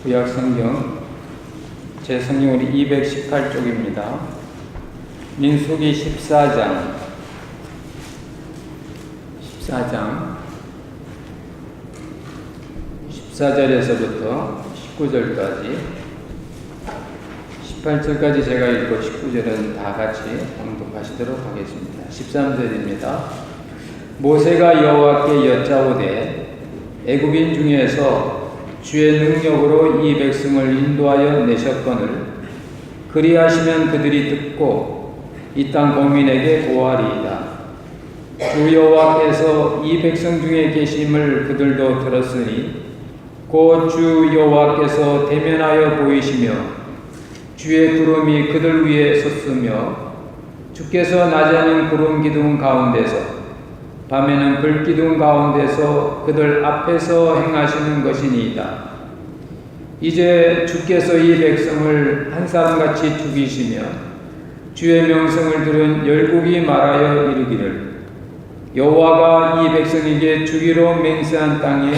구약 성경 제 성경으로 218쪽입니다. 민수기 14장 14절에서부터 19절까지 18절까지 제가 읽고 19절은 다 같이 봉독하시도록 하겠습니다. 13절입니다. 모세가 여호와께 여짜오되 애굽인 중에서 주의 능력으로 이 백성을 인도하여 내셨거늘 그리하시면 그들이 듣고 이 땅 거민에게 고하리이다. 주 여호와께서 이 백성 중에 계심을 그들도 들었으니 곧 주 여호와께서 대면하여 보이시며 주의 구름이 그들 위에 섰으며 주께서 낮에는 구름 기둥 가운데서 밤에는 불 기둥 가운데서 그들 앞에서 행하시는 것이니이다. 이제 주께서 이 백성을 한 사람같이 죽이시며 주의 명성을 들은 열국이 말하여 이르기를 여호와가 이 백성에게 주기로 맹세한 땅에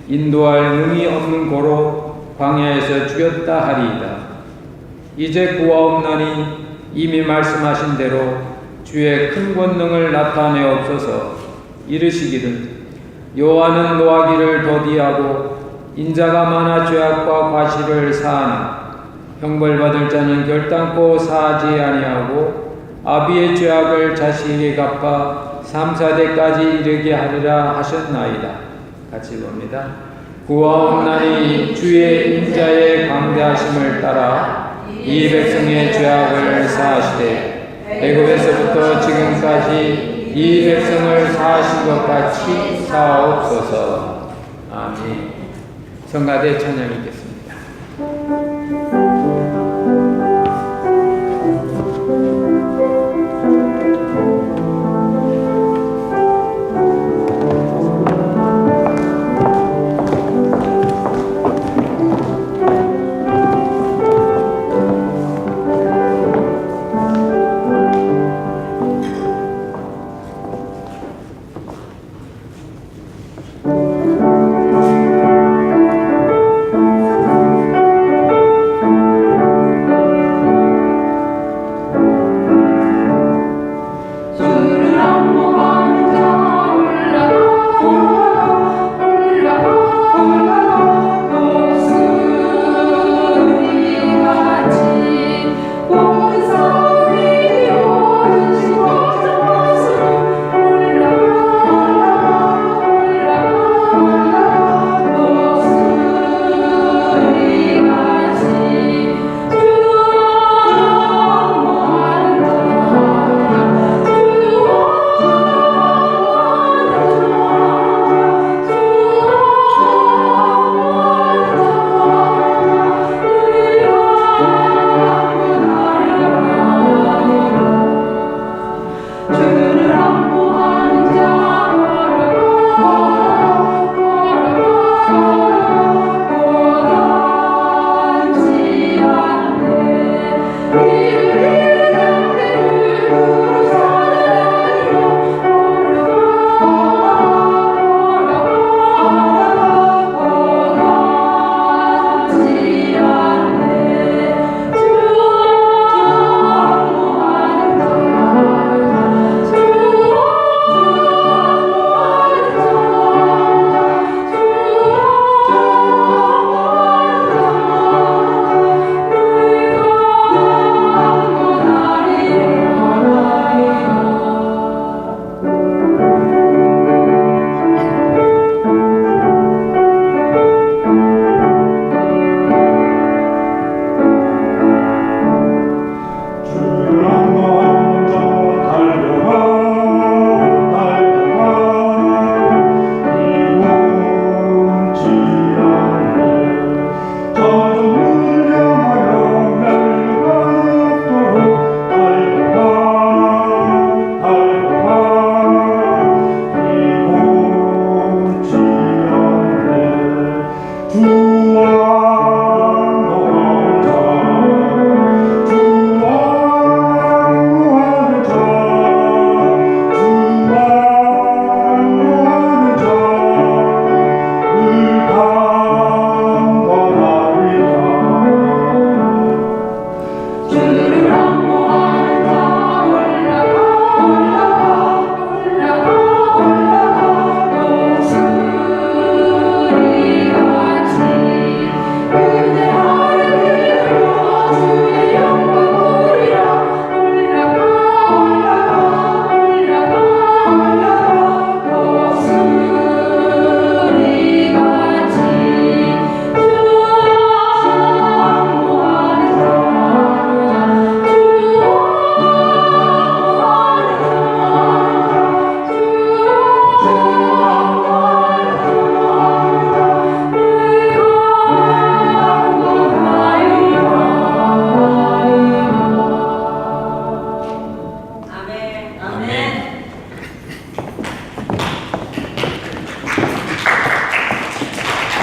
인도할 능이 없는 고로 광야에서 죽였다 하리이다. 이제 구하옵나니 이미 말씀하신 대로 주의 큰 권능을 나타내옵소서. 이르시기를 여호와는 노하기를 더디하고 인자가 많아 죄악과 과실을 사하나 형벌받을 자는 결단코 사하지 아니하고 아비의 죄악을 자식에게 갚아 3, 4대까지 이르게 하리라 하셨나이다. 같이 봅니다. 구하옵나니 주의 인자의 광대하심을 따라 이 백성의 죄악을 사하시되 애굽에서부터 지금까지 이 백성을 사하신 것 같이 사하옵소서. 아멘. 성가대 찬양 읽겠습니다.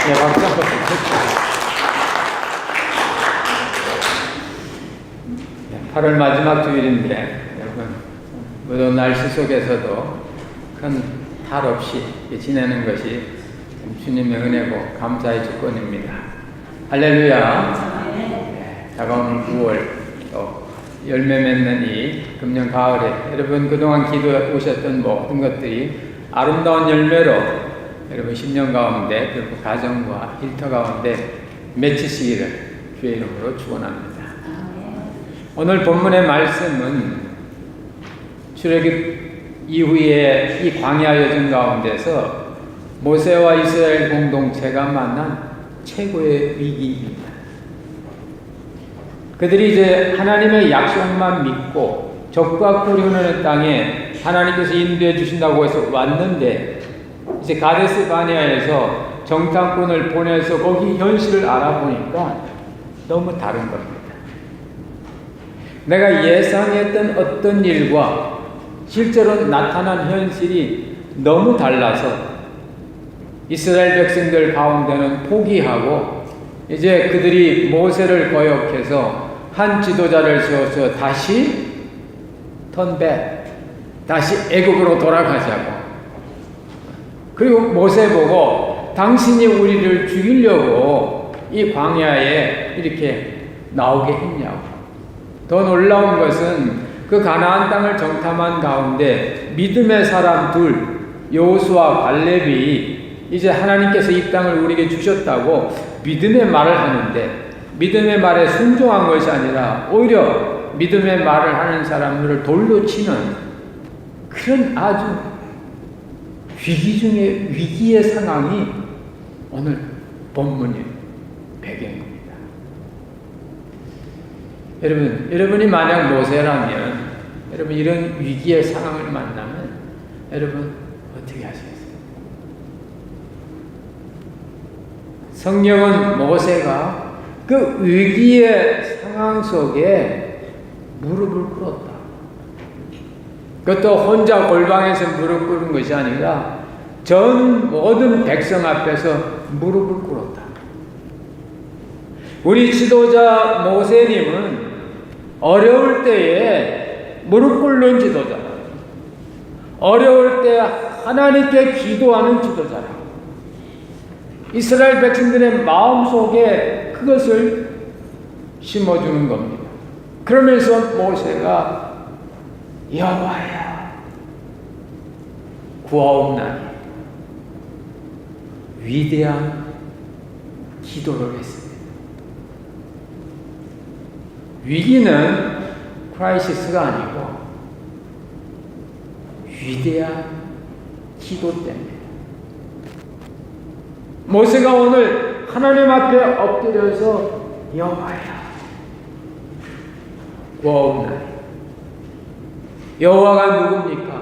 네, 박수 한번 주세요. 8월 마지막 주일인데 여러분 무더운 날씨 속에서도 큰 탈 없이 지내는 것이 주님의 은혜고 감사의 주권입니다. 할렐루야. 네, 다가오는 9월 또 열매 맺는 이 금년 가을에 여러분 그동안 기도해 오셨던 모든 것들이 아름다운 열매로 여러분 10년 가운데 그리고 가정과 일터 가운데 맺히시기를 주의 이름으로 축원합니다. 오늘 본문의 말씀은 출애굽 이후에 이 광야 여정 가운데서 모세와 이스라엘 공동체가 만난 최고의 위기입니다. 그들이 이제 하나님의 약속만 믿고 적과 꿀이 흐르는 땅에 하나님께서 인도해 주신다고 해서 왔는데 이제 가데스 바네아에서 정탐꾼을 보내서 거기 현실을 알아보니까 너무 다른 겁니다. 내가 예상했던 어떤 일과 실제로 나타난 현실이 너무 달라서 이스라엘 백성들 가운데는 포기하고 이제 그들이 모세를 거역해서 한 지도자를 세워서 다시 턴백, 다시 애국으로 돌아가자고. 그리고 모세 보고 당신이 우리를 죽이려고 이 광야에 이렇게 나오게 했냐고. 더 놀라운 것은 그 가나안 땅을 정탐한 가운데 믿음의 사람 둘, 여호수아 갈렙이 이제 하나님께서 이 땅을 우리에게 주셨다고 믿음의 말을 하는데 믿음의 말에 순종한 것이 아니라 오히려 믿음의 말을 하는 사람들을 돌로 치는 그런 아주 위기 중에 위기의 상황이 오늘 본문의 배경입니다. 여러분이 만약 모세라면 여러분 이런 위기의 상황을 만나면 여러분 어떻게 하시겠어요? 성경은 모세가 그 위기의 상황 속에 무릎을 꿇었다. 그것도 혼자 골방에서 무릎 꿇은 것이 아니라 전 모든 백성 앞에서 무릎을 꿇었다. 우리 지도자 모세님은 어려울 때에 무릎 꿇는 지도자라. 어려울 때 하나님께 기도하는 지도자라. 이스라엘 백성들의 마음속에 그것을 심어주는 겁니다. 그러면서 모세가 여호와야 구하옵나니 위대한 기도를 했습니다. 위기는 크라이시스가 아니고 위대한 기도 때문에 모세가 오늘 하나님 앞에 엎드려서 여호와야 구하옵나니. 여호와가 누굽니까?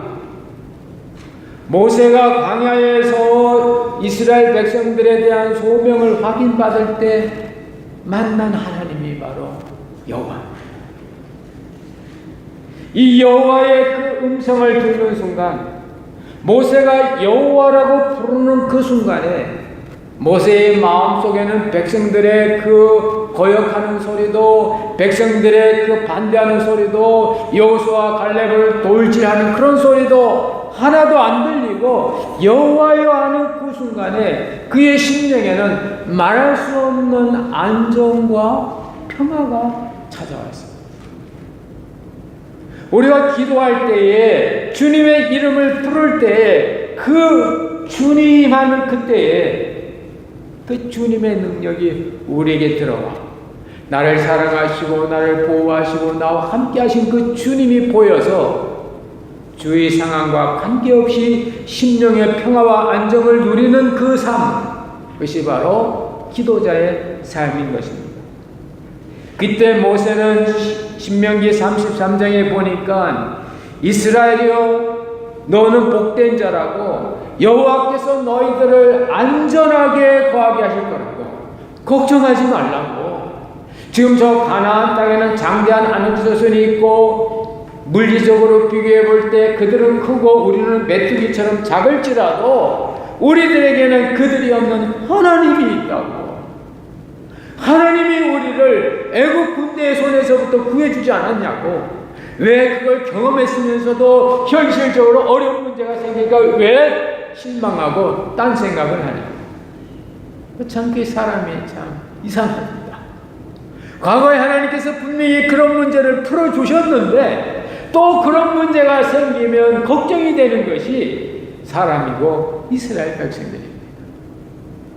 모세가 광야에서 이스라엘 백성들에 대한 소명을 확인받을 때 만난 하나님이 바로 여호와. 이 여호와의 그 음성을 듣는 순간 모세가 여호와라고 부르는 그 순간에 모세의 마음속에는 백성들의 그 거역하는 소리도 백성들의 그 반대하는 소리도 여호수아 갈렙을 돌질하는 그런 소리도 하나도 안 들리고 여호와여 하는 그 순간에 그의 심령에는 말할 수 없는 안정과 평화가 찾아왔습니다. 우리가 기도할 때에 주님의 이름을 부를 때에 그 주님 하는 그때에 그 주님의 능력이 우리에게 들어와 나를 사랑하시고 나를 보호하시고 나와 함께 하신 그 주님이 보여서 주의 상황과 관계없이 심령의 평화와 안정을 누리는 그 삶, 그것이 바로 기도자의 삶인 것입니다. 그때 모세는 신명기 33장에 보니까 이스라엘이여 너는 복된 자라고 여호와께서 너희들을 안전하게 거하게 하실 거라고 걱정하지 말라고. 지금 저 가나안 땅에는 장대한 아낙지도선이 있고 물리적으로 비교해 볼 때 그들은 크고 우리는 메뚜기처럼 작을지라도 우리들에게는 그들이 없는 하나님이 있다고. 하나님이 우리를 애국 군대의 손에서부터 구해주지 않았냐고. 왜 그걸 경험했으면서도 현실적으로 어려운 문제가 생기니까 왜 실망하고 딴 생각을 하냐고. 참 그 사람이 참 이상합니다. 과거에 하나님께서 분명히 그런 문제를 풀어주셨는데 또 그런 문제가 생기면 걱정이 되는 것이 사람이고 이스라엘 백성들입니다.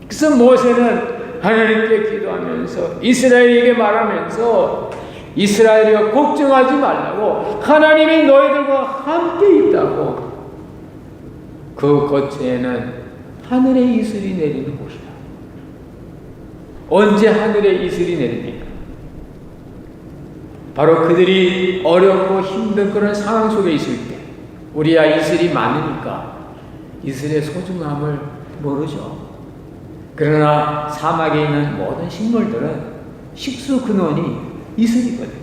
그래서 모세는 하나님께 기도하면서 이스라엘에게 말하면서 이스라엘이여 걱정하지 말라고, 하나님이 너희들과 함께 있다고. 그 거처에는 하늘의 이슬이 내리는 곳이다. 언제 하늘의 이슬이 내립니까? 바로 그들이 어렵고 힘든 그런 상황 속에 있을 때. 우리야 이슬이 많으니까 이슬의 소중함을 모르죠. 그러나 사막에 있는 모든 식물들은 식수 근원이 이슬이거든요.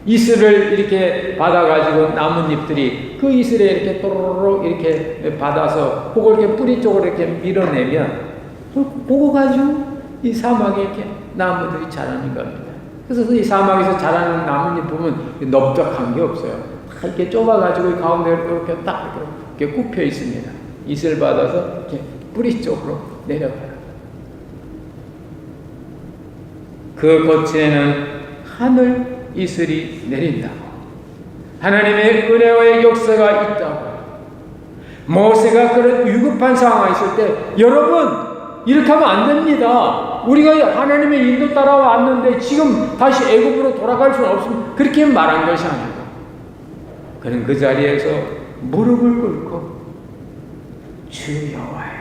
이슬을 이렇게 받아가지고 나뭇잎들이 그 이슬에 이렇게 또로록 이렇게 받아서 그걸 이렇게 뿌리 쪽으로 이렇게 밀어내면 그거 가지고 이 사막에 이렇게 나무들이 자라는 겁니다. 그래서 이 사막에서 자라는 나뭇잎 보면 넓적한 게 없어요. 이렇게 좁아가지고 가운데 이렇게 딱 이렇게 굽혀 있습니다. 이슬 받아서 이렇게 뿌리 쪽으로 내려가요. 그 거처에는 하늘 이슬이 내린다고. 하나님의 은혜와의 역사가 있다고. 모세가 그런 위급한 상황에 있을 때, 여러분 이렇게 하면 안 됩니다. 우리가 하나님의 인도 따라왔는데 지금 다시 애굽으로 돌아갈 수는 없습니다. 그렇게 말한 것이 아니고, 그는 그 자리에서 무릎을 꿇고 주 여호와여.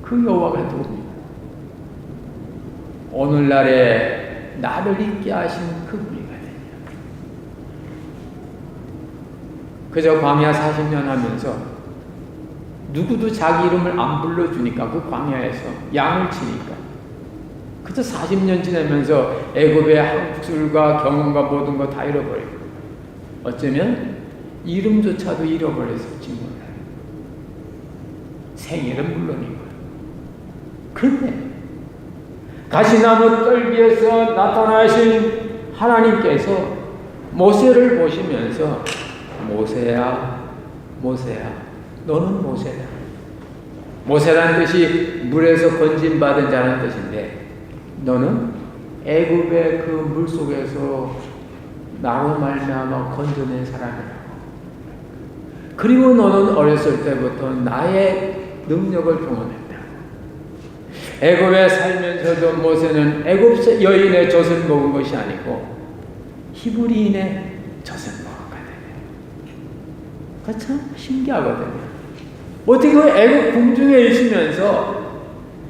그 여호와가 누굽니까? 오늘날에 나를 있게 하신 그분이거든요. 그저 광야 40년 하면서 누구도 자기 이름을 안 불러주니까, 그 광야에서 양을 치니까 그저 40년 지나면서 애굽의 학술과 경험과 모든 거 다 잃어버리고, 어쩌면 이름조차도 잃어버렸을지 몰라요. 생일은 물론이고. 그런데 가시나무 뜰기에서 나타나신 하나님께서 모세를 보시면서 모세야, 모세야, 너는 모세다. 모세라는 뜻이 물에서 건진받은 자라는 뜻인데, 너는 애굽의 그 물속에서 나로 말미암아 건져낸 사람이라고. 그리고 너는 어렸을 때부터 나의 능력을 경험했다. 애굽에 살면서도 모세는 애굽 여인의 젖을 먹은 것이 아니고 히브리인의 젖을 먹었거든요. 그거 참 신기하거든요. 어떻게 그 애굽 궁중에 있으면서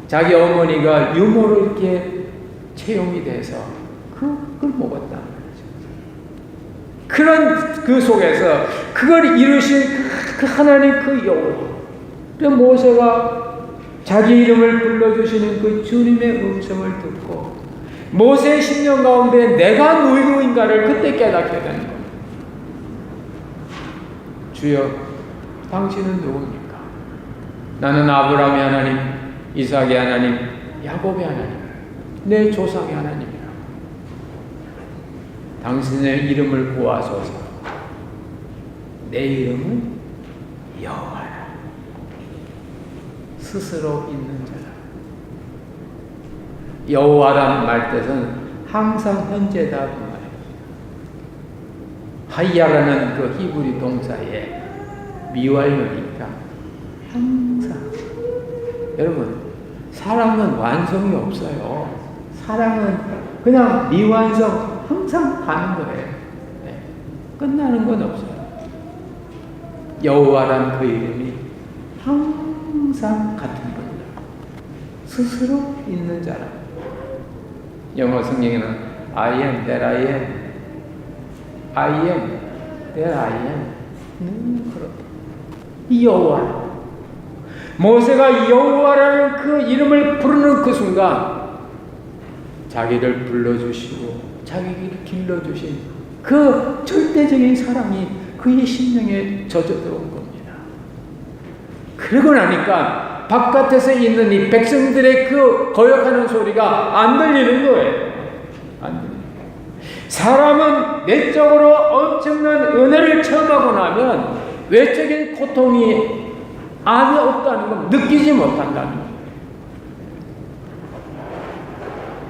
자기 어머니가 유모로 이렇게 채용이 돼서 그걸 먹었단 말이죠. 그런 그 속에서 그걸 이루신 그 하나님 그 여호와. 그래서 모세가 자기 이름을 불러주시는 그 주님의 음성을 듣고 모세의 심령 가운데 내가 누구인가를 그때 깨닫게 되는 겁니다. 주여, 당신은 누굽니까? 나는 아브라함의 하나님, 이삭의 하나님, 야곱의 하나님, 내 조상의 하나님이라고. 당신의 이름을 보아소서. 내 이름은 여호와라. 스스로 있는 자라. 여호와라는 말뜻은 항상 현재다 그 말입니다. 하야라는 그 히브리 동사에 미완료니까 항상. 여러분, 사랑은 완성이 없어요. 사랑은 그냥 미완성, 항상 가는 거예요. 네. 끝나는 건 없어요. 여호와라는 그 이름이 항상 같은 분이다. 스스로 있는 자라. 영어 성경에는 I am that I am, I am that I am. 그렇다. 이 여호와. 모세가 여호와라는 그 이름을 부르는 그 순간 자기를 불러주시고 자기를 길러주신 그 절대적인 사랑이 그의 심령에 젖어 들어온 겁니다. 그러고 나니까 바깥에서 있는 이 백성들의 그 거역하는 소리가 안 들리는 거예요. 안 들리는 거예요. 사람은 내적으로 엄청난 은혜를 체험하고 나면 외적인 고통이 아예 없다는 걸 느끼지 못한다는 거예요.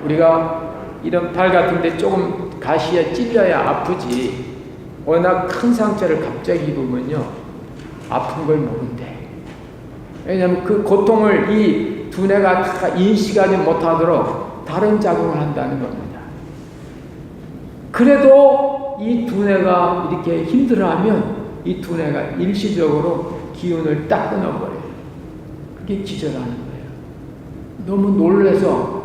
우리가 이런 팔 같은데 조금 가시에 찔려야 아프지, 워낙 큰 상처를 갑자기 입으면요 아픈 걸 모른대. 왜냐하면 그 고통을 이 두뇌가 다 인식하지 못하도록 다른 작용을 한다는 겁니다. 그래도 이 두뇌가 이렇게 힘들어하면 이 두뇌가 일시적으로 기운을 딱 끊어버려요. 그게 기절하는 거예요. 너무 놀라서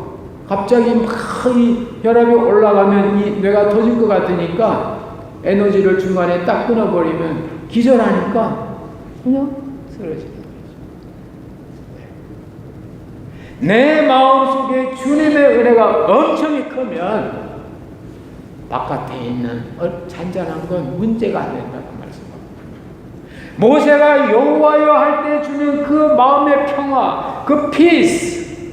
갑자기 막 이 혈압이 올라가면 이 뇌가 터질 것 같으니까 에너지를 중간에 딱 끊어버리면 기절하니까 그냥 쓰러지는 거죠. 내 마음속에 주님의 은혜가 엄청 크면 바깥에 있는 잔잔한 건 문제가 안 된다고 말씀합니다. 모세가 여호와여 할 때 주는 그 마음의 평화, 그 peace,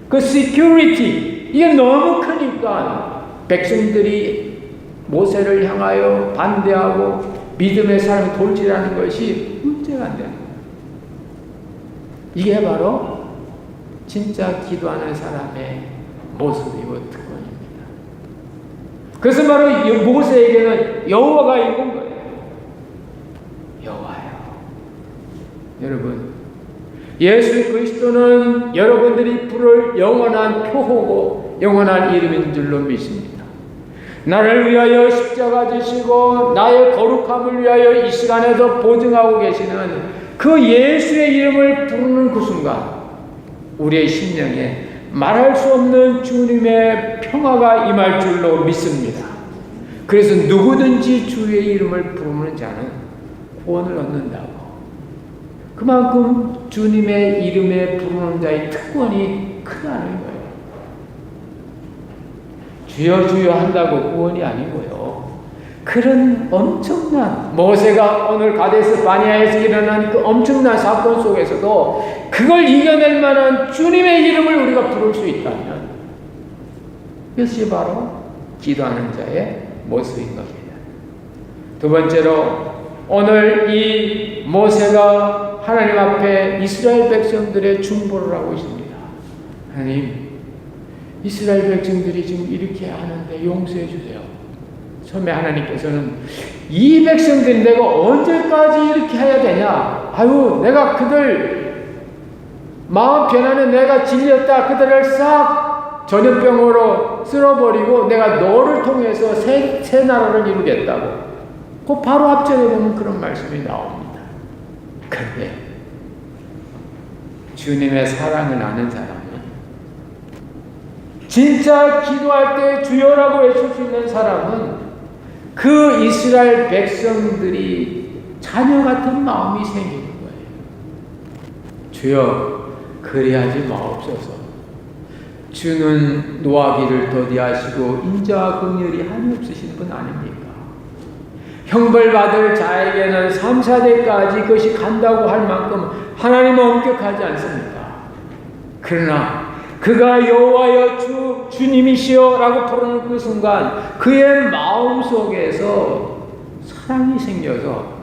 그 security, 이게 너무 크니까 백성들이 모세를 향하여 반대하고 믿음의 삶을 돌진하는 것이 문제가 안 되는 거예요. 이게 바로 진짜 기도하는 사람의 모습이고 특권입니다. 그래서 바로 모세에게는 여호와가 있는 거예요. 여호와요. 여러분, 예수 그리스도는 여러분들이 부를 영원한 표호고 영원한 이름인 줄로 믿습니다. 나를 위하여 십자가 지시고 나의 거룩함을 위하여 이 시간에도 보증하고 계시는 그 예수의 이름을 부르는 그 순간 우리의 심령에 말할 수 없는 주님의 평화가 임할 줄로 믿습니다. 그래서 누구든지 주의 이름을 부르는 자는 구원을 얻는다고. 그만큼 주님의 이름에 부르는 자의 특권이 크다는 거예요. 주여 주여 한다고 구원이 아니고요. 그런 엄청난, 모세가 오늘 가데스 바네아에서 일어난 그 엄청난 사건 속에서도 그걸 이겨낼 만한 주님의 이름을 우리가 부를 수 있다면 이것이 바로 기도하는 자의 모습인 겁니다. 두 번째로 오늘 이 모세가 하나님 앞에 이스라엘 백성들의 중보를 하고 있습니다. 하나님, 이스라엘 백성들이 지금 이렇게 하는데 용서해 주세요. 처음에 하나님께서는 이 백성들이 내가 언제까지 이렇게 해야 되냐? 아유, 내가 그들 마음 변화는 내가 질렸다. 그들을 싹 전염병으로 쓸어버리고 내가 너를 통해서 새 나라를 이루겠다고. 그 바로 앞절에 보면 그런 말씀이 나옵니다. 그런데 주님의 사랑을 아는 사람은 진짜 기도할 때 주여라고 외칠 수 있는 사람은 그 이스라엘 백성들이 자녀 같은 마음이 생기는 거예요. 주여 그리하지 마옵소서. 주는 노하기를 더디하시고 인자와 긍휼이 한이 없으신 분 아닙니까? 형벌받을 자에게는 3, 4대까지 그것이 간다고 할 만큼 하나님은 엄격하지 않습니까? 그러나 그가 여호와여 주님이시여 라고 부르는 그 순간 그의 마음속에서 사랑이 생겨서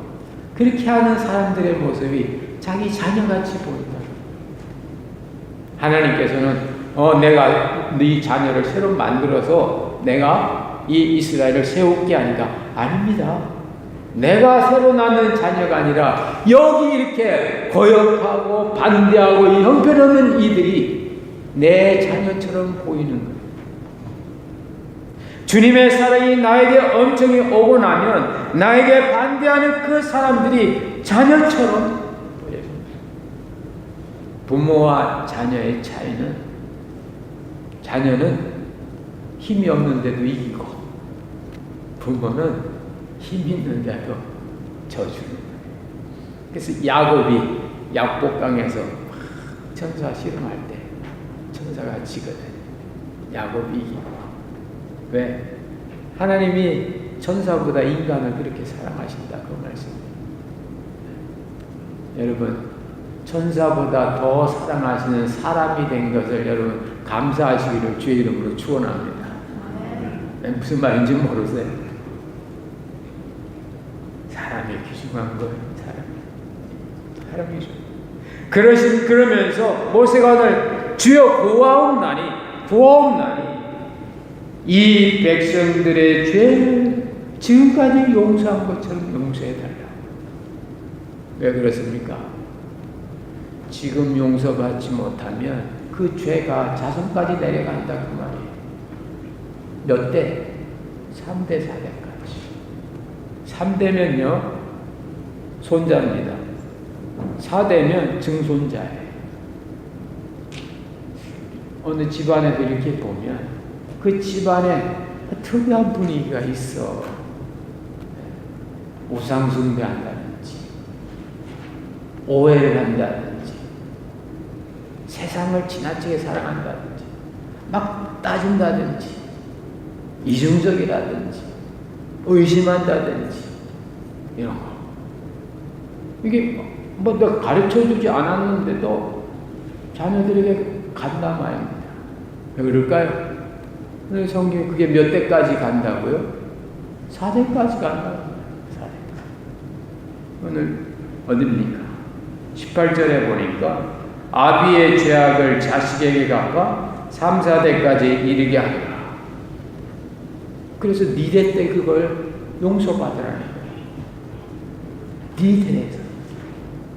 그렇게 하는 사람들의 모습이 자기 자녀같이 보인다. 하나님께서는 내가 네 자녀를 새로 만들어서 내가 이 이스라엘을 세울 게 아니다. 아닙니다. 내가 새로 낳는 자녀가 아니라 여기 이렇게 거역하고 반대하고 이 형편없는 이들이 내 자녀처럼 보이는 거예요. 주님의 사랑이 나에게 엄청이 오고 나면 나에게 반대하는 그 사람들이 자녀처럼 보여요. 부모와 자녀의 차이는 자녀는 힘이 없는데도 이기고 부모는 힘 있는데도 져주는 거예요. 그래서 야곱이 약복강에서 천사 실험할 때 천사가 지거든. 야곱이 이기고. 왜? 하나님이 천사보다 인간을 그렇게 사랑하신다. 그 말씀입니다. 여러분, 천사보다 더 사랑하시는 사람이 된 것을 여러분 감사하시기를 주의 이름으로 축원합니다. 무슨 말인지 모르세요? 사람이 귀중한 거예요. 사람이 그러면서 모세가 오늘 주여 구하옵나니 이 백성들의 죄를 지금까지 용서한 것처럼 용서해달라. 왜 그렇습니까? 지금 용서받지 못하면 그 죄가 자손까지 내려간다 그 말이에요. 몇 대? 3대 4대까지. 3대면요 손자입니다. 4대면 증손자예요. 어느 집안에도 이렇게 보면 그 집안에 특이한 분위기가 있어. 우상숭배한다든지 오해를 한다든지 세상을 지나치게 사랑한다든지 막 따진다든지 이중적이라든지 의심한다든지 이런 거. 이게 뭐 내가 가르쳐주지 않았는데도 자녀들에게 간단 말입니다. 왜 그럴까요? 오늘 성경 그게 몇 대까지 간다고요? 4대까지 간다고. 4대까지. 오늘 어딥니까? 18절에 보니까 아비의 죄악을 자식에게 갚아 3, 4대까지 이르게 하리라. 그래서 네 대 때 그걸 용서받으라는 거예요. 네 대에서.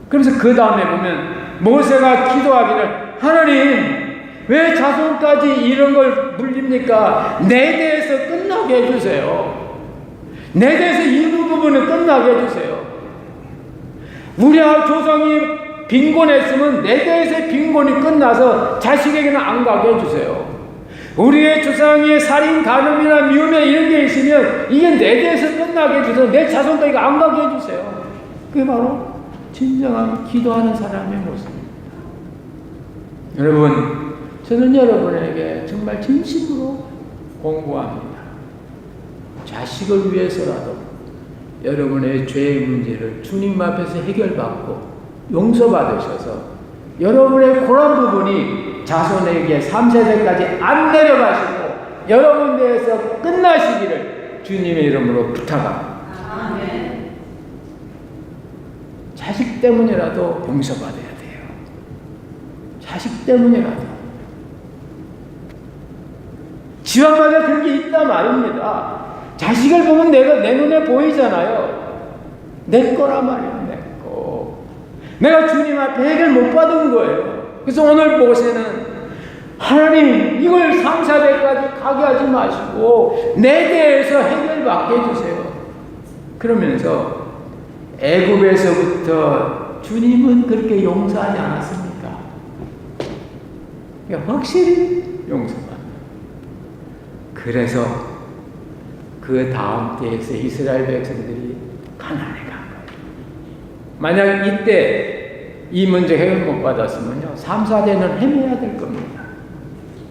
그래서 그 다음에 보면 모세가 기도하기를 하나님 왜 자손까지 이런 걸 물립니까? 내 대에서 끝나게 해주세요. 내 대에서 이 부분을 끝나게 해주세요. 우리 조상이 빈곤했으면 내 대에서 빈곤이 끝나서 자식에게는 안 가게 해주세요. 우리의 조상이 살인, 간음이나 미움에 이런 게 있으면 이게 내 대에서 끝나게 해주세요. 내 자손까지 안 가게 해주세요. 그게 바로 진정한 기도하는 사람의 모습입니다. 여러분, 저는 여러분에게 정말 진심으로 공부합니다. 자식을 위해서라도 여러분의 죄의 문제를 주님 앞에서 해결받고 용서받으셔서 여러분의 그런 부분이 자손에게 3세대까지 안 내려가시고 여러분 대해서 끝나시기를 주님의 이름으로 부탁합니다. 아멘. 자식 때문이라도 용서받아야 돼요. 자식 때문이라도. 지원마다 그런 게 있단 말입니다. 자식을 보면 내 눈에 보이잖아요. 내 거란 말이에요. 내 거. 내가 주님 앞에 해결 못 받은 거예요. 그래서 오늘 모세는 하나님 이걸 3, 4대까지 가게 하지 마시고 내 대에서 해결받게 해주세요. 그러면서 애굽에서부터 주님은 그렇게 용서하지 않았습니까? 확실히 용서받아요. 그래서 그 다음 때에서 이스라엘 백성들이 가나안에 간 거예요. 만약 이때 이 문제 해결 못 받았으면요 3, 4대는 헤매야 될 겁니다.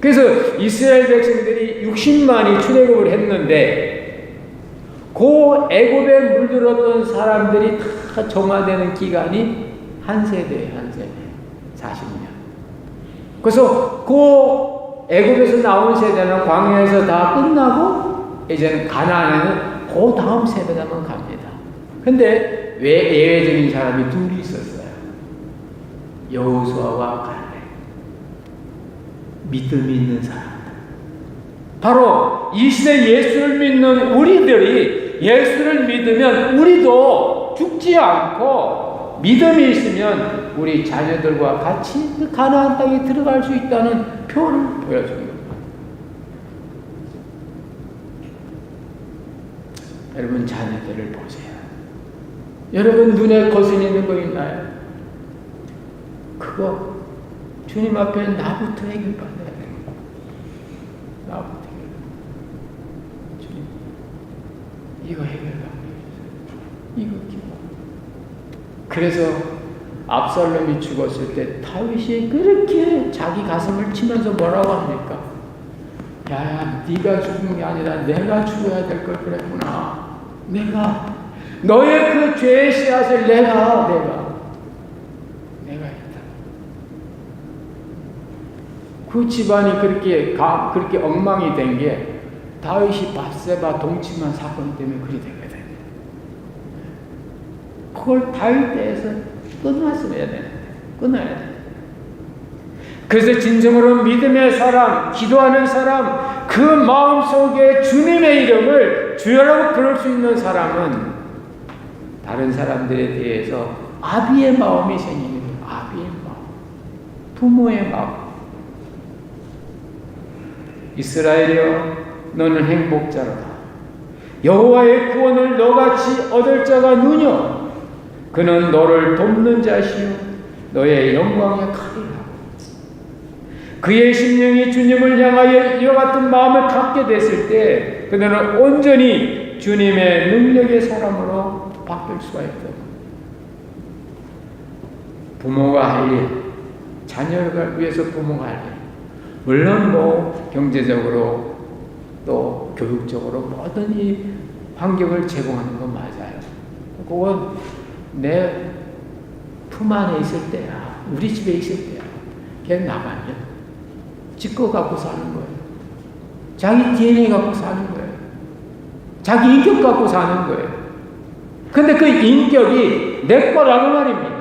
그래서 이스라엘 백성들이 60만이 출애굽을 했는데 그 애굽에 물들었던 사람들이 다 정화되는 기간이 한 세대 40년. 그래서 그 애굽에서 나온 세대는 광야에서 다 끝나고 이제는 가나안에는 그 다음 세대만 갑니다. 근데 왜 예외적인 사람이 둘이 있었어요? 여호수아와 갈렙. 믿음이 있는 사람들. 바로 이 시대 예수를 믿는 우리들이 예수를 믿으면 우리도 죽지 않고 믿음이 있으면 우리 자녀들과 같이 그 가나안 땅에 들어갈 수 있다는 표를 보여준 겁니다. 여러분 자녀들을 보세요. 여러분 눈에 거슬리는 거 있나요? 그거 주님 앞에 나부터 해결받아야 돼요. 나부터 해결. 주님 이거 해결받아야 돼요. 이거 기도. 그래서 압살롬이 죽었을 때 다윗이 그렇게 자기 가슴을 치면서 뭐라고 합니까? 야, 네가 죽은 게 아니라 내가 죽어야 될 걸 그랬구나. 내가 너의 그 죄의 씨앗을 내가 했다. 그 집안이 그렇게 엉망이 된 게 다윗이 밧세바 동침한 사건 때문에 그리 되거든. 그걸 다윗 때에서 끊었어야 되는데 끊어야 돼. 그래서 진정으로 믿음의 사람, 기도하는 사람, 그 마음속에 주님의 이름을 주여라고 부를 수 있는 사람은 다른 사람들에 대해서 아비의 마음이 생기는 거예요. 아비의 마음, 부모의 마음. 이스라엘이여, 너는 행복자로다. 여호와의 구원을 너같이 얻을 자가 누뇨. 그는 너를 돕는 자시요 너의 영광의 칼이라. 그의 심령이 주님을 향하여 이와 같은 마음을 갖게 됐을 때 그들은 온전히 주님의 능력의 사람으로 바뀔 수가 있다. 부모가 할 일, 자녀를 위해서 부모가 할 일, 물론 경제적으로 또 교육적으로 모든 이 환경을 제공하는 건 맞아요. 그건 내 품 안에 있을 때야, 우리 집에 있을 때야. 걔 나가면 지꺼 갖고 사는 거예요. 자기 DNA 갖고 사는 거예요. 자기 인격 갖고 사는 거예요. 근데 그 인격이 내 거라는 말입니다.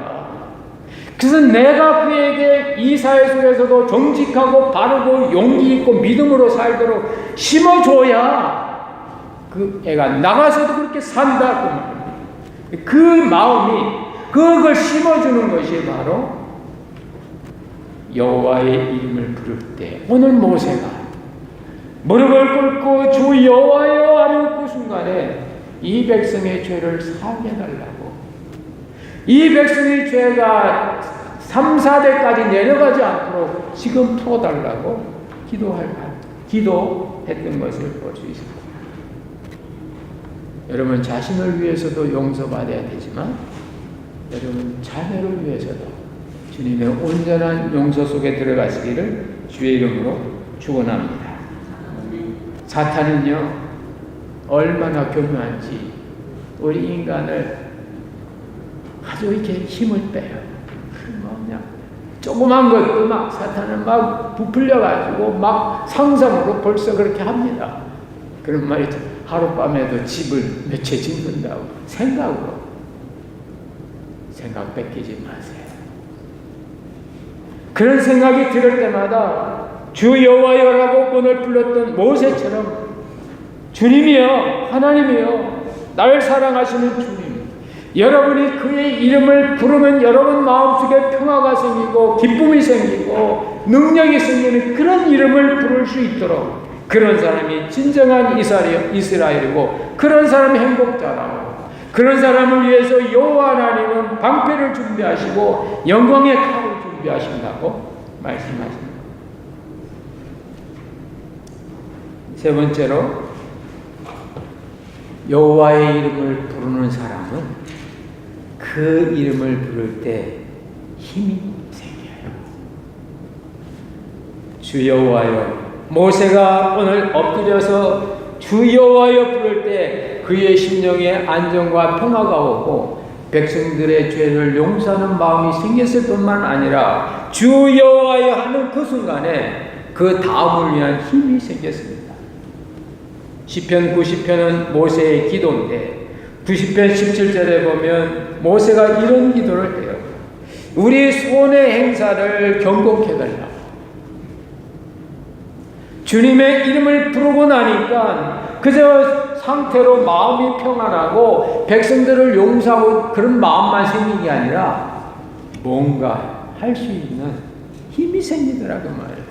그래서 내가 그에게 이 사회 속에서도 정직하고 바르고 용기 있고 믿음으로 살도록 심어줘야 그 애가 나가서도 그렇게 산다고 말입니다. 그 마음이 그걸 심어주는 것이 바로 여호와의 이름을 부를 때 오늘 모세가 무릎을 꿇고 주 여호와여 하는 그 순간에 이 백성의 죄를 사하게 해달라고, 이 백성의 죄가 3, 4대까지 내려가지 않도록 지금 풀어달라고 기도했던 것을 볼 수 있습니다. 여러분 자신을 위해서도 용서받아야 되지만 여러분 자녀를 위해서도 주님의 온전한 용서 속에 들어가시기를 주의 이름으로 축원합니다. 사탄은요 얼마나 교묘한지 우리 인간을 아주 이렇게 힘을 빼요. 그냥 조그만 것도 막 사탄은 막 부풀려가지고 막 상상으로 벌써 그렇게 합니다. 그런 말이죠. 하룻밤에도 집을 몇 채 짓는다고 생각 뺏기지 마세요. 그런 생각이 들을 때마다 주 여호와여라고 오늘 불렀던 모세처럼 주님이여, 하나님이여, 나를 사랑하시는 주님, 여러분이 그의 이름을 부르면 여러분 마음속에 평화가 생기고 기쁨이 생기고 능력이 생기는 그런 이름을 부를 수 있도록, 그런 사람이 진정한 이스라엘이고 그런 사람이 행복자라고, 그런 사람을 위해서 여호와 하나님은 방패를 준비하시고 영광의 칼을 준비하신다고 말씀하십니다. 세 번째로 여호와의 이름을 부르는 사람은 그 이름을 부를 때 힘이 생겨요. 주 여호와여, 모세가 오늘 엎드려서 주 여호와여 부를 때 그의 심령에 안정과 평화가 오고 백성들의 죄를 용서하는 마음이 생겼을 뿐만 아니라 주 여호와여 하는 그 순간에 그 다음을 위한 힘이 생겼습니다. 시편 90편은 모세의 기도인데 90편 17절에 보면 모세가 이런 기도를 해요. 우리 손의 행사를 경고케 해달라. 주님의 이름을 부르고 나니까 그저 상태로 마음이 평안하고 백성들을 용서하고 그런 마음만 생긴 게 아니라 뭔가 할 수 있는 힘이 생기더라고 말이에요.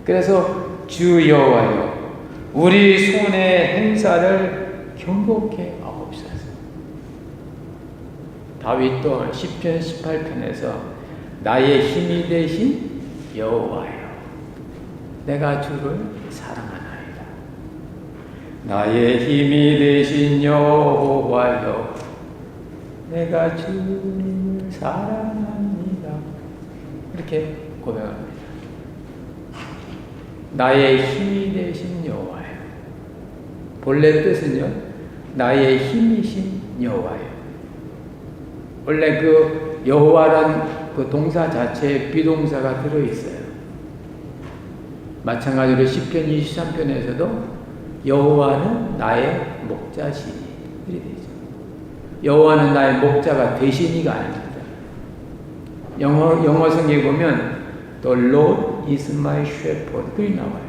그래서 주 여호와여, 우리 손의 행사를 경고케 하옵소서. 다윗 또한 시편 18편에서 나의 힘이 되신 여호와여, 내가 주를 사랑하나이다. 나의 힘이 되신 여호와여, 내가 주를 사랑합니다. 이렇게 고백합니다. 나의 힘이 되신 여호와여. 본래 뜻은요, 나의 힘이신 여호와여. 원래 그 여호와란 그 동사 자체에 비동사가 들어있어요. 마찬가지로 시편 23편에서도 여호와는 나의 목자시니 이렇게 되죠. 여호와는 나의 목자가 되시니가 아닙니다. 영어 성경에 보면 The Lord is my shepherd 그리 나와요.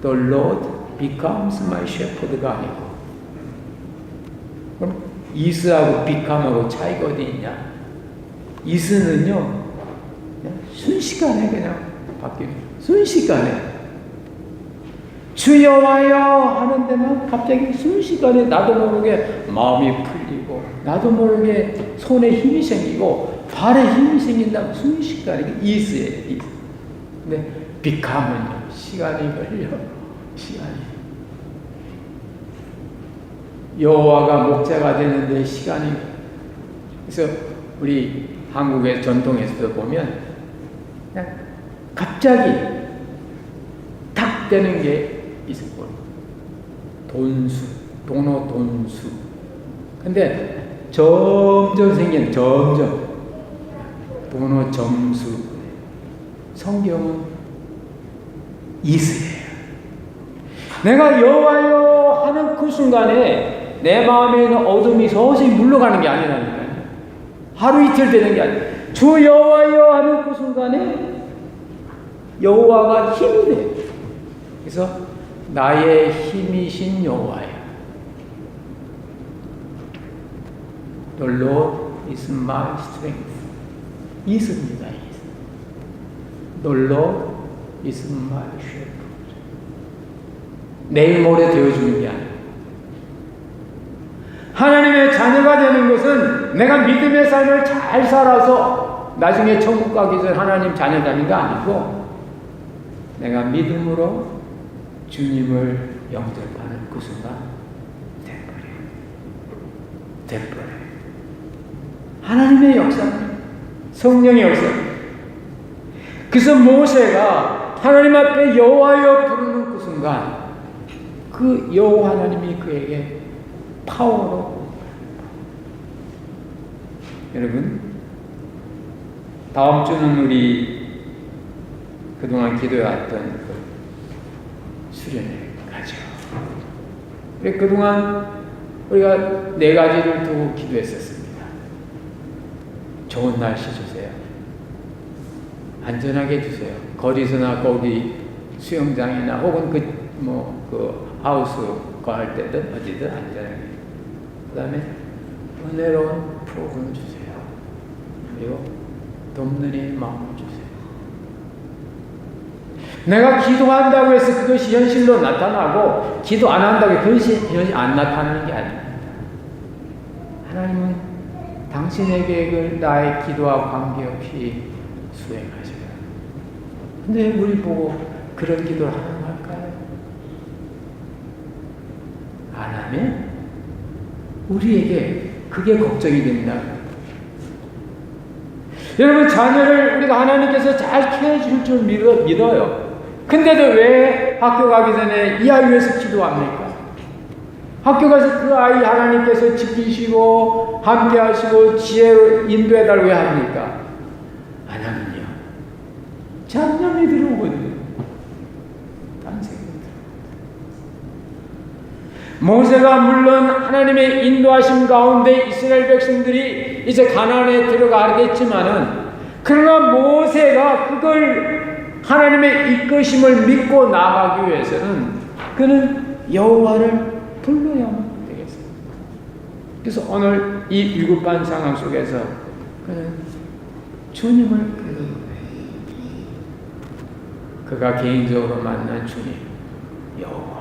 The Lord becomes my shepherd가 아니고. 그럼 is하고 become하고 차이가 어디 있냐? is는요 순식간에 그냥 바뀝니다. 순식간에 주 여호와여 하는 데는 갑자기 순식간에 나도 모르게 마음이 풀리고 나도 모르게 손에 힘이 생기고 발에 힘이 생긴다고 순식간에 is예요. 근데 become은요 시간이 걸려. 시간이 여호와가 목자가 되는데 시간이 그래서 우리 한국의 전통에서도 보면 그냥 갑자기 탁 되는 게 있었고 돈수, 돈수. 근데 점점 생기는 점점 돈어 점수. 성경은 이스예요. 내가 여호와여 하는 그 순간에 내 마음에 있는 어둠이 서서히 물러가는 게 아니라니까요. 하루 이틀 되는 게 아니에요. 주 여호와여 하는 그 순간에 여호와가 힘이 돼요. 그래서 나의 힘이신 여호와여. The Lord is my strength. 이스입니다. The Lord is my shepherd. 내일 모레 되어주는 게 아니에요. 하나님의 자녀가 되는 것은 내가 믿음의 삶을 잘 살아서 나중에 천국 가기 전 하나님 자녀다니가 아니고 내가 믿음으로 주님을 영접하는 그 순간 돼버려요. 하나님의 역사는 성령의 역사입니다. 그래서 모세가 하나님 앞에 여호와여 부르는 그 순간 그 여호와 하나님이 그에게 파워로 여러분 다음 주는 우리 그동안 기도해왔던 그 수련회 가죠. 그동안 우리가 4가지를 두고 기도했었습니다. 좋은 날씨 주세요. 안전하게 해주세요. 거리서나 거기 수영장이나 혹은 그 하우스 갈 때든 어디든 안전하게. 그 다음에 은혜로운 프로그램 주세요. 그리고 돕는 이의 마음을 주세요. 내가 기도한다고 해서 그것이 현실로 나타나고 기도 안 한다고 해서 그것이 현실 안 나타나는 게 아닙니다. 하나님은 당신의 계획을 나의 기도와 관계없이 수행하셔요. 근데 우리 보고 그런 기도를 하는 걸까요? 안 하면 우리에게 그게 걱정이 된다. 여러분 자녀를 우리가 하나님께서 잘 키워줄 줄 믿어요. 근데도 왜 학교 가기 전에 이 아이 위해서 기도합니까? 학교 가서 그 아이 하나님께서 지키시고 함께 하시고 지혜로 인도해달라고 왜 합니까? 안 하면요 잡념이 들어오거든요. 딴 생각 들어오거든요. 모세가 물론 하나님의 인도하심 가운데 이스라엘 백성들이 이제 가나안에 들어가겠지만은 그러나 모세가 그걸 하나님의 이끄심을 믿고 나가기 위해서는 그는 여호와를 불러야만 되겠습니다. 그래서 오늘 이 위급한 상황 속에서 그는 주님을 부르는 거예요. 그가 개인적으로 만난 주님, 여호와.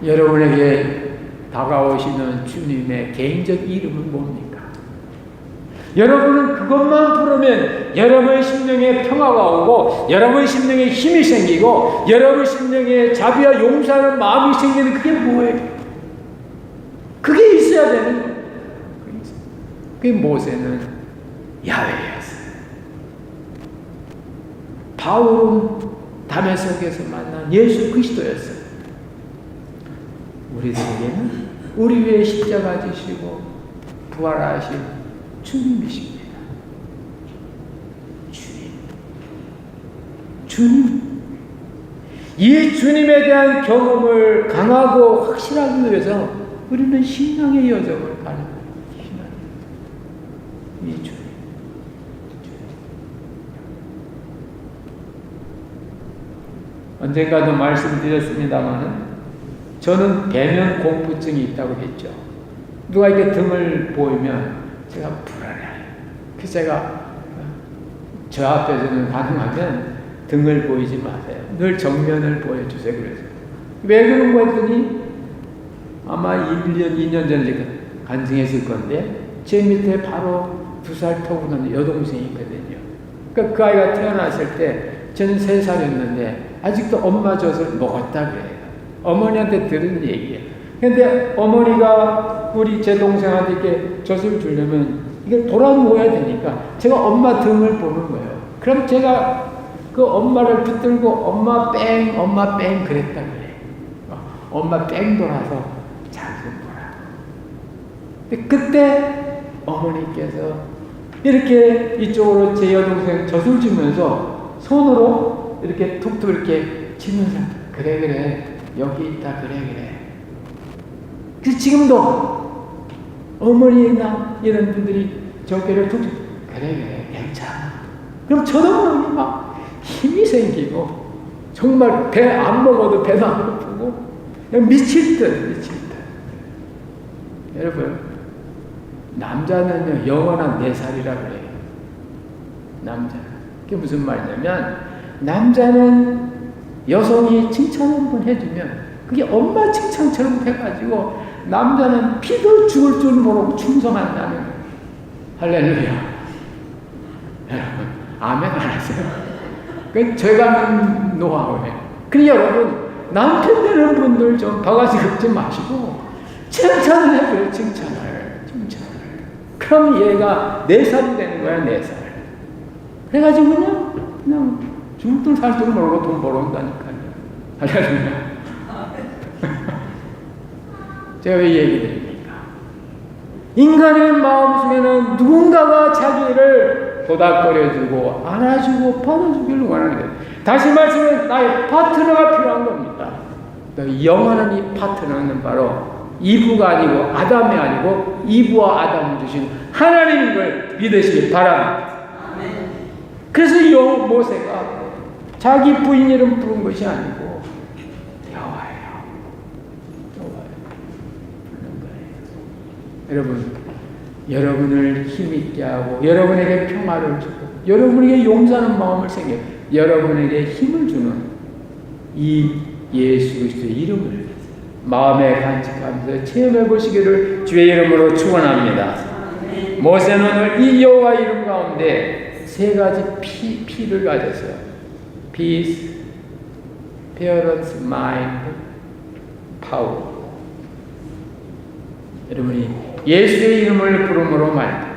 여러분에게 다가오시는 주님의 개인적 이름은 뭡니까? 여러분은 그것만 부르면 여러분 심령에 평화가 오고 여러분 심령에 힘이 생기고 여러분 심령에 자비와 용서하는 마음이 생기는 그게 뭐예요? 그게 있어야 되는 거예요. 그 모세는 야훼였어요. 바울은 다메섹에서 만난 예수 그리스도였어요. 우리들에게는 우리 위에 십자가 지시고 부활하신 주님이십니다. 주님. 주님. 이 주님에 대한 경험을 강하고 확실하기 위해서 우리는 신앙의 여정을 가는 거예요. 이 주님. 언젠가도 말씀드렸습니다만 저는 배면 공포증이 있다고 했죠. 누가 이렇게 등을 보이면 제가 불안해요. 그래서 제가 저 앞에서는 가능하면 등을 보이지 마세요. 늘 정면을 보여주세요. 그래서 왜 그런 거 했더니 아마 1년, 2년 전에 간증했을 건데 제 밑에 바로 2살 터우는 여동생이 있거든요. 그러니까 그 아이가 태어났을 때 저는 3살이었는데 아직도 엄마 젖을 먹었다 그래요. 어머니한테 들은 얘기예요. 근데 어머니가 우리 제 동생한테 이렇게 젖을 주려면 이게 돌아 누워야 되니까 제가 엄마 등을 보는 거예요. 그럼 제가 그 엄마를 붙들고 엄마 뺑 그랬다 그래요. 엄마 뺑 돌아서 잘 좀 보라. 근데 그때 어머니께서 이렇게 이쪽으로 제 여동생 젖을 주면서 손으로 이렇게 툭툭 이렇게 치면서 그래 여기 있다 그래. 그래서 지금도 어머니나 이런 분들이 저기를 툭툭 그래 괜찮아. 그럼 저도 모르게 막 힘이 생기고 정말 배 안 먹어도 배도 안 고프고 그냥 미칠 듯. 여러분 남자는요 영원한 4살이라 그래요. 남자. 그게 무슨 말이냐면 남자는 여성이 칭찬 한번 해주면 그게 엄마 칭찬처럼 해가지고 남자는 피도 죽을 줄 모르고 충성한다는 거예요. 할렐루야. 여러분 아멘 안 하세요? 그건 제가 하는 노하우예요. 그러니 여러분 남편 되는 분들 좀 바가지 긁지 마시고 칭찬을 해줘요. 칭찬을. 그럼 얘가 4살이 되는 거야. 4살. 그래가지고 그냥 죽을 살 줄 모르고 돈 벌어온다니까요. 할렐루야. 제가 왜 얘기 드립니까? 인간의 마음속에는 누군가가 자기를 도닥거려주고 안아주고 받아주기를 원하는 거예요. 다시 말씀은 나의 파트너가 필요한 겁니다. 영원한 이 파트너는 바로 이브가 아니고 아담이 아니고 이브와 아담을 주신 하나님인 걸 믿으시길 바랍니다. 그래서 이 모세가 자기 부인 이름 부른 것이 아니고 여호와예요. 부른 거예요. 여러분, 여러분을 힘있게 하고 여러분에게 평화를 주고 여러분에게 용서하는 마음을 생겨 여러분에게 힘을 주는 이 예수 그리스도의 이름을 마음에 간직하면서 체험해 보시기를 주의 이름으로 축원합니다. 모세는 오늘 이 여호와 이름 가운데 3가지 P를 가졌어요. Peace, Presence, Mind, Power. 여러분이 예수의 이름을 부름으로 말입니다.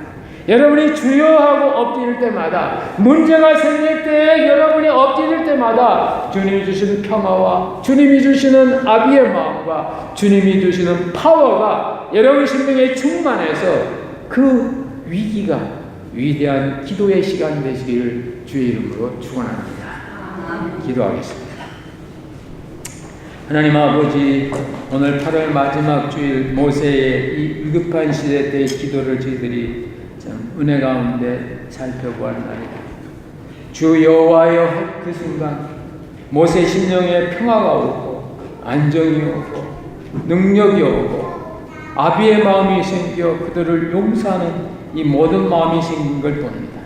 여러분이 주여하고 엎드릴 때마다 문제가 생길 때 여러분이 엎드릴 때마다 주님이 주시는 평화와 주님이 주시는 아비의 마음과 주님이 주시는 파워가 여러분 심령에 충만해서 그 위기가 위대한 기도의 시간 되시기를 주의 이름으로 축원합니다. 기도하겠습니다. 하나님 아버지, 오늘 8월 마지막 주일 모세의 이 위급한 시대 때의 기도를 저희들이 참 은혜 가운데 살펴보았나이다. 주 여호와여, 그 순간 모세 심령에 평화가 오고 안정이 오고 능력이 오고 아비의 마음이 생겨 그들을 용서하는 이 모든 마음이 생긴 걸 봅니다.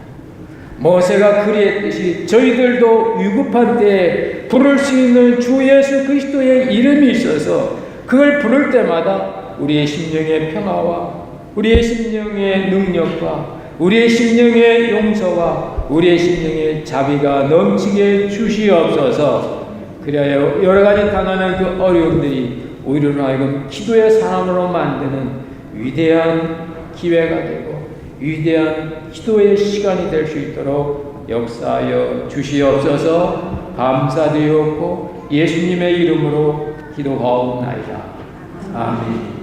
모세가 그리했듯이 저희들도 위급한 때에 부를 수 있는 주 예수 그리스도의 이름이 있어서 그걸 부를 때마다 우리의 심령의 평화와 우리의 심령의 능력과 우리의 심령의 용서와 우리의 심령의 자비가 넘치게 주시옵소서. 그래야 여러 가지 당하는 그 어려움들이 우리로 하여금 기도의 사람으로 만드는 위대한 기회가 되고 위대한 기도의 시간이 될 수 있도록 역사하여 주시옵소서. 감사드리옵고 예수님의 이름으로 기도하옵나이다. 아멘.